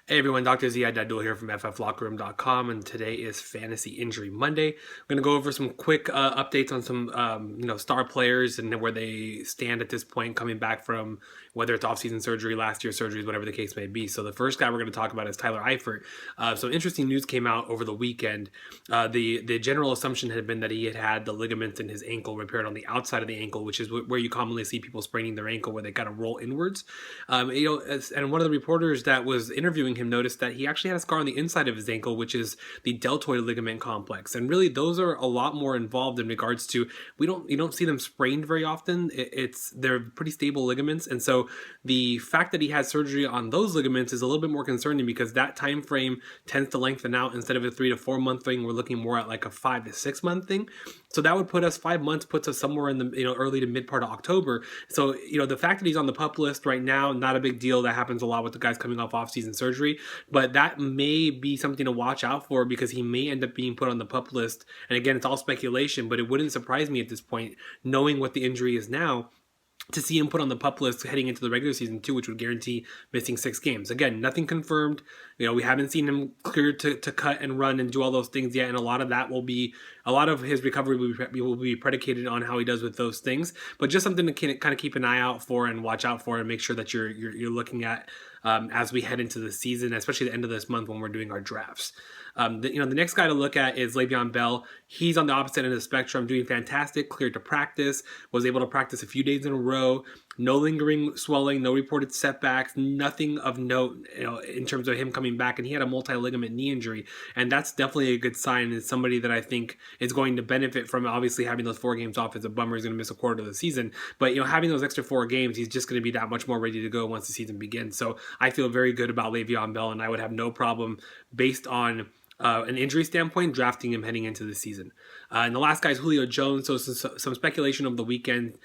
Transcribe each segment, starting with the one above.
Hey everyone, Dr. Ziad Dadul here from fflockerroom.com, and today is Fantasy Injury Monday. I'm going to go over some quick updates on some star players and where they stand at this point, coming back from whether it's offseason surgery, last year surgeries, whatever the case may be. So the first guy we're going to talk about is Tyler Eifert. Some interesting news came out over the weekend. The general assumption had been that he had the ligaments in his ankle repaired on the outside of the ankle, which is where you commonly see people spraining their ankle, where they kind of roll inwards. And one of the reporters that was interviewing him noticed that he actually had a scar on the inside of his ankle, which is the deltoid ligament complex. And really, those are a lot more involved in regards to you don't see them sprained very often. They're pretty stable ligaments, and so the fact that he had surgery on those ligaments is a little bit more concerning because that time frame tends to lengthen out. Instead of a 3 to 4 month thing, we're looking more at like a 5 to 6 month thing. So that would put us 5 months, puts us somewhere in the early to mid part of October. So the fact that he's on the PUP list right now, not a big deal. That happens a lot with the guys coming off off-season surgery, but that may be something to watch out for because he may end up being put on the PUP list. And again, it's all speculation, but it wouldn't surprise me at this point, knowing what the injury is now, to see him put on the PUP list heading into the regular season too, which would guarantee missing 6 games. Again, nothing confirmed. We haven't seen him cleared to cut and run and do all those things yet, and a lot of his recovery will be predicated on how he does with those things. But just something to kind of keep an eye out for and watch out for, and make sure that you're looking at as we head into the season, especially the end of this month when we're doing our drafts. The next guy to look at is Le'Veon Bell. He's on the opposite end of the spectrum, doing fantastic, cleared to practice, was able to practice a few days in a row, no lingering swelling, no reported setbacks, nothing of note, in terms of him coming back. And he had a multi-ligament knee injury, and that's definitely a good sign. It's somebody that I think is going to benefit from obviously having those 4 games off. It's a bummer he's going to miss a quarter of the season, but having those extra 4 games, he's just going to be that much more ready to go once the season begins. So I feel very good about Le'Veon Bell, and I would have no problem, based on an injury standpoint, drafting him heading into the season. And the last guy is Julio Jones. So some speculation over the weekend.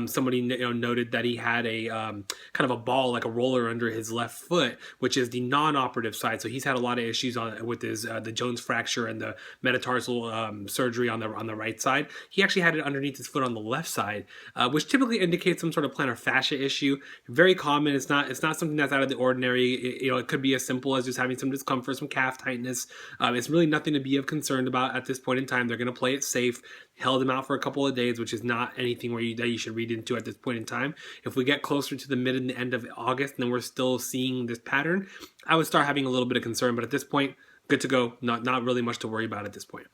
Somebody noted that he had a kind of a ball, like a roller, under his left foot, which is the non-operative side. So he's had a lot of issues with his the Jones fracture and the metatarsal surgery on the right side. He actually had it underneath his foot on the left side, which typically indicates some sort of plantar fascia issue. Very common. It's not something that's out of the ordinary. It could be as simple as just having some discomfort, some calf tightness. It's really nothing to be of concern about at this point in time. They're going to play it safe. Held him out for a couple of days, which is not anything that you should read into at this point in time. If we get closer to the mid and the end of August and then we're still seeing this pattern, I would start having a little bit of concern. But at this point, good to go. Not really much to worry about at this point.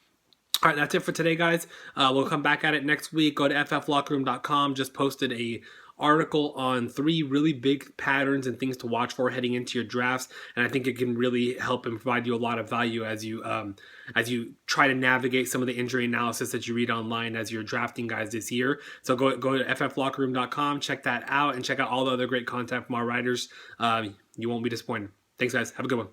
All right, that's it for today, guys. We'll come back at it next week. Go to fflockerroom.com. Just posted a article on 3 really big patterns and things to watch for heading into your drafts, and I think it can really help and provide you a lot of value as you try to navigate some of the injury analysis that you read online as you're drafting guys this year. So go to fflockerroom.com, check that out, and check out all the other great content from our writers. You won't be disappointed. Thanks, guys. Have a good one.